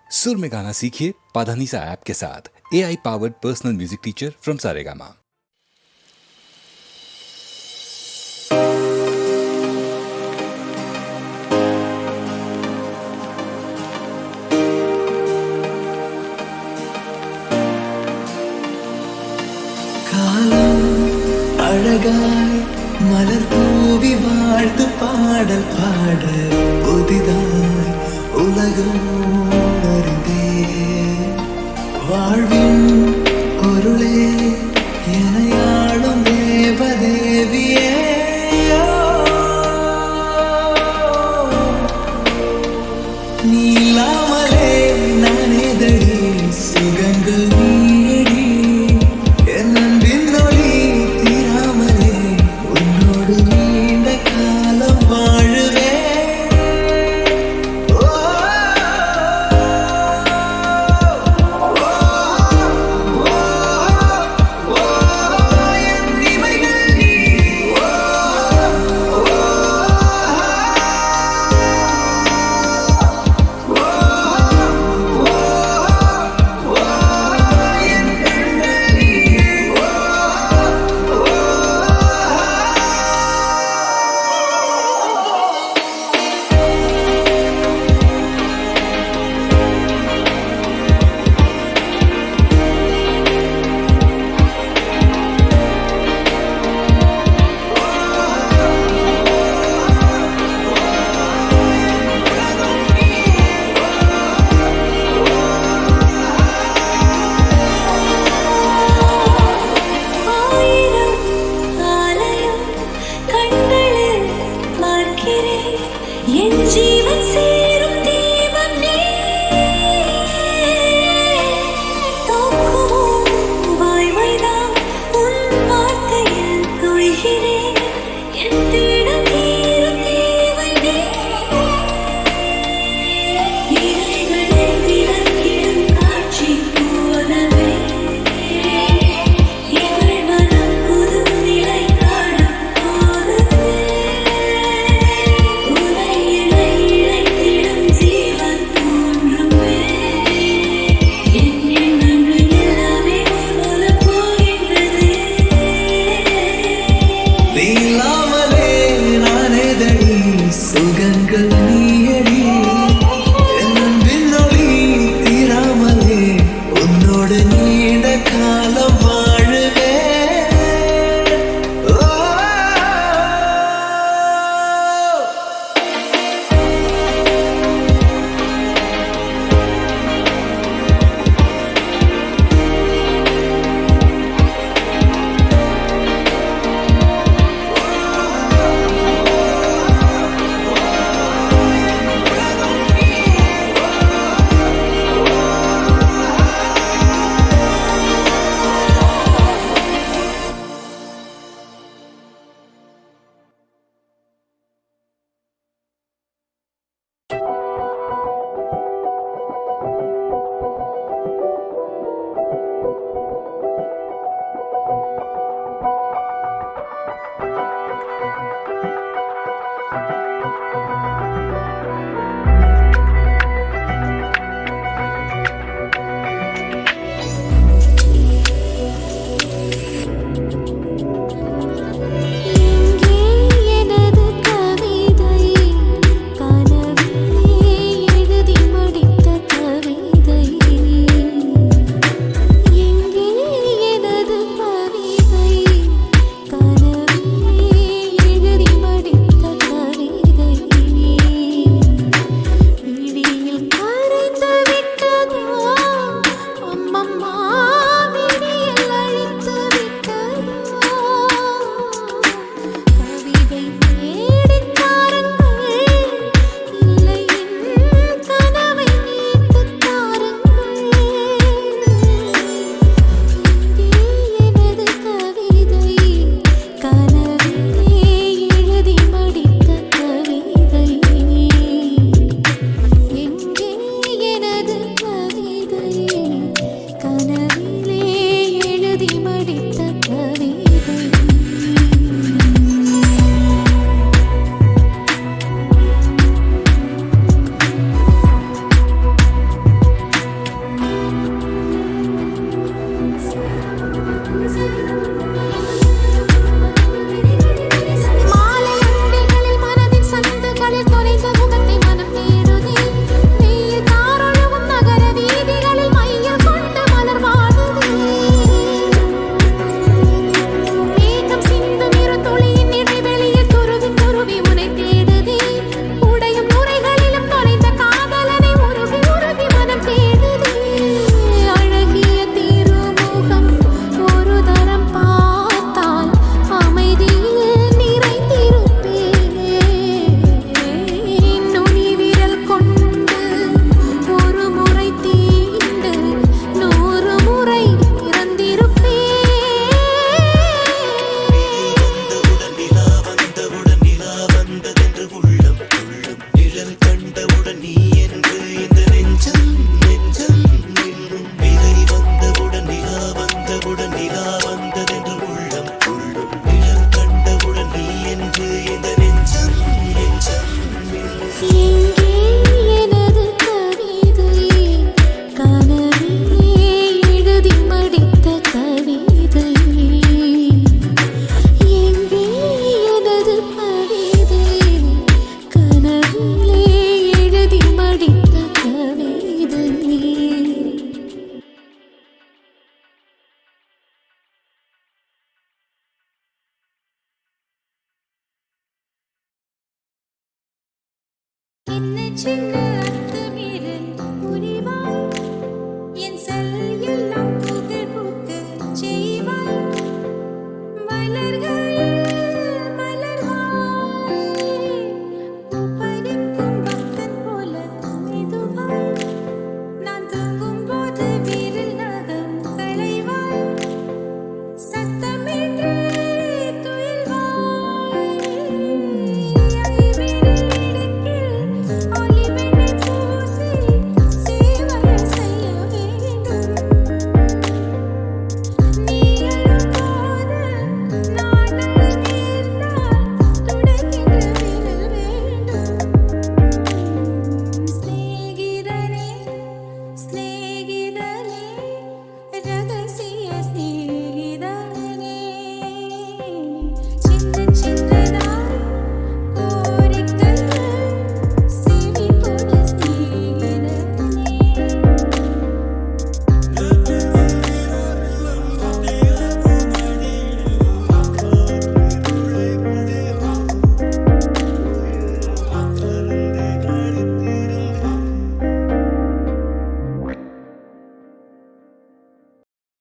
सुर में गाना सीखिए पाधानीसा ऐप के साथ। AI powered personal music teacher from Saregama. அழகாய் மலர் தூவி வாழ்த்து பாடல் பாட புதிதாய் உலகம் அறிந்தே வாழ்வின் பொருளே எனையாளும் தேவதேவியே நீ இல்லாமலே நானே தடி சுகங்கள் நீடி என் அன்பின் ஒளி தீராமலே உன்னோடு நீண்ட காலம் வாழுவே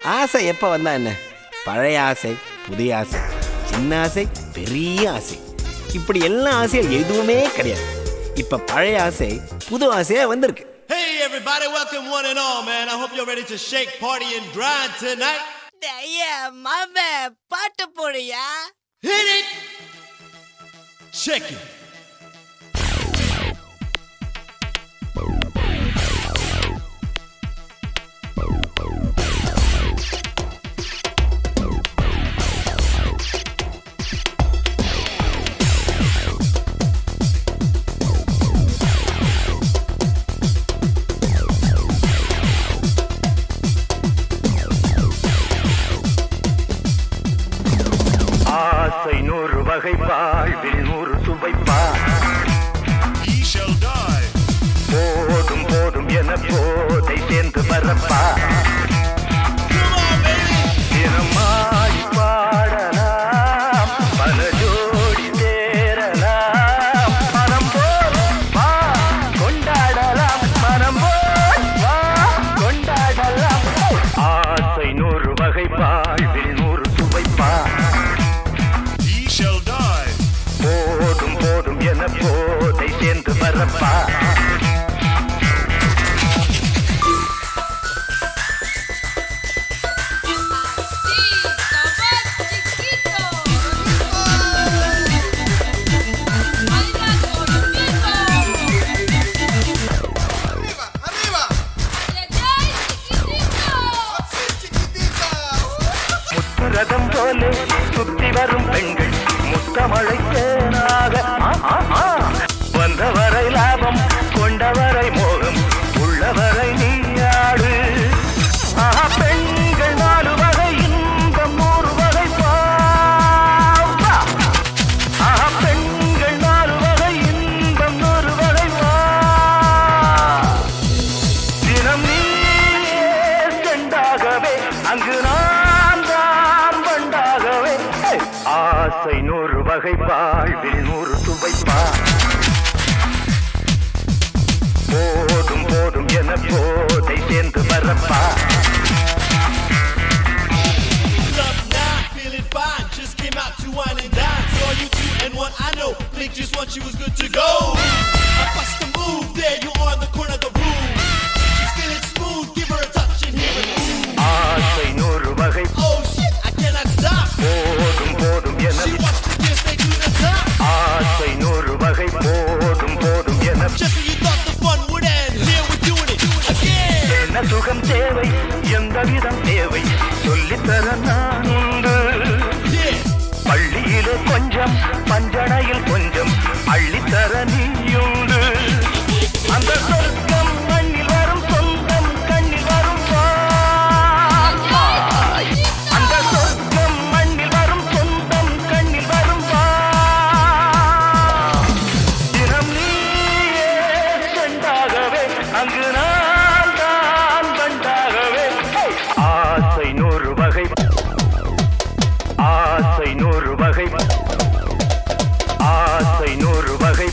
ஆசை எப்போ வந்தா என்ன? பழைய ஆசை, புதிய ஆசை, சின்ன ஆசை, பெரிய ஆசை, இப்படி எல்லா ஐயும் எதுவுமே கிடையாது. இப்ப பழைய ஆசை புது ஆசையா வந்திருக்கு. Hey everybody, welcome one and all, man. I hope you're ready to shake, party and grind tonight. ஐயா மாமே பாட்டு போடுயா. Hit it. Check it. ஆசை 100 வகை வாழ்வில் 100 சுவைப்பா. போதும் போதும் என போதை சேர்ந்து வரப்பா. தினமாய் பாடலாம், பல ஜோடி சேரலாம். மனம் போல் வா கொண்டாடலாம், மனம் போல் வா கொண்டாடலாம். ஆசை 100 வகை வாழ்வில் 100 சுவைப்பா. போதும் போதும் என போதை சேர்ந்து வரப்பா. முத்துரதம் போல சுத்தி வரும் பெண்கள் முத்தமழை தேனாக வந்தவரை லாபம், கொண்டவரை மோகம், உள்ளவரை நீயாடு. பெண்கள் 4 வகை இன்பம் 100 வகை பாவா. பெண்கள் 4 வகை இன்பம் 100 வகை வா. தினம் நீயே செண்டாகவே, அங்கு நான் தான் வண்டாகவே. ஆசை 100 வகை வாழ்வில் 100 சுவைப்பா. போதும் போதும் என போதை சேர்ந்து வரப்பா. Love now, feeling fine. Just came out to wine and dine. Saw you 2 and 1, I know. Think just once you was good to go. I bust the move there, you on the corner of the room. She's feeling smooth, give her a touch and hear it move. ஆசை 100 வகை. Oh shit, I cannot stop. போதும் போதும் என. She wants to give me to the top. ஆசை 100 வகை. போதும் போதும் என. Just when you thought the fun would end, here we're doing it again. என்ன சுகம் தேவை, எந்த விதம் தேவை, சொல்லித்தர நான் உண்டு. Yeah. பள்ளியிலே கொஞ்சம், பஞ்சனையில் கொஞ்சம், அள்ளித்தர நீயுண்டு. அந்த சொர்க்கம் மண்ணில் வரும், சொந்தம் கண்ணில் வரும் வாய். அந்த சொர்க்கம் மண்ணில் வரும், சொந்தம் கண்ணில் வரும் வாய். தினம் நீயே செண்டாகவே, அங்கு நான் தான் வண்டாகவே. ஆசை 100 வகை. ஆசை 100 வகை. ஆசை 100 வகை.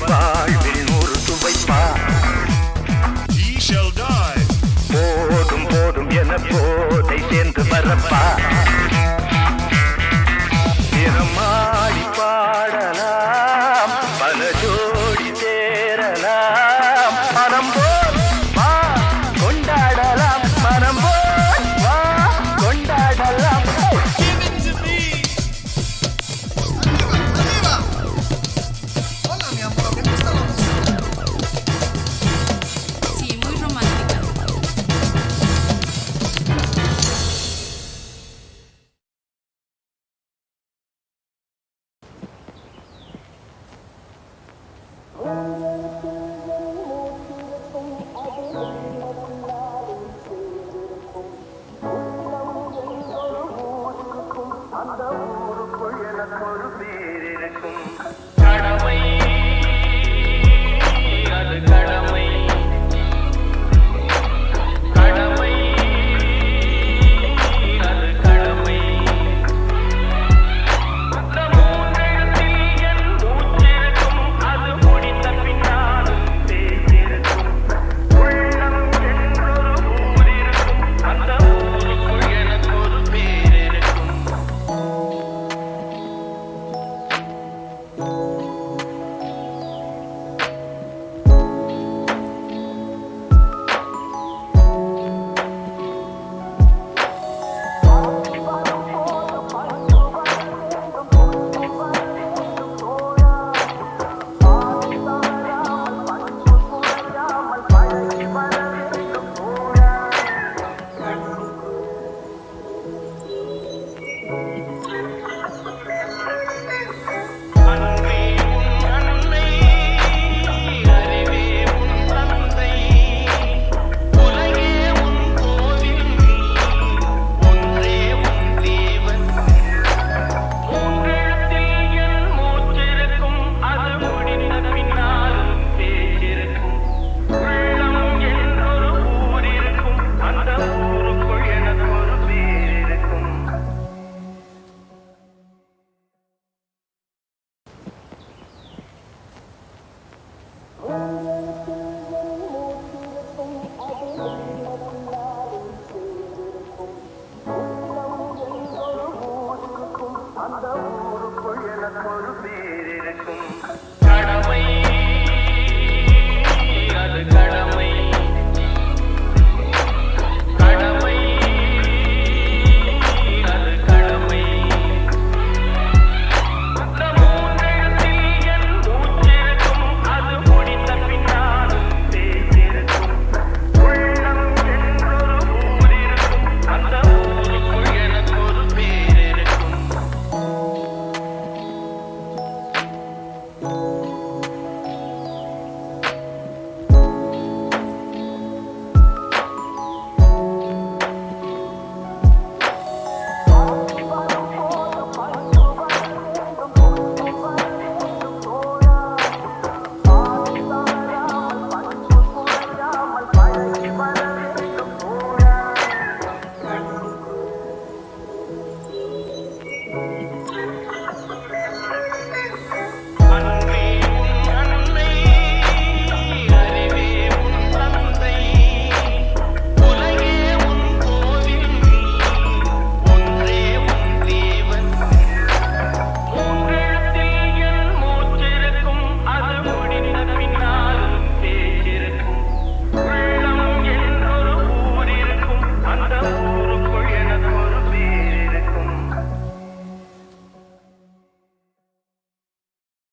பொறுப்பே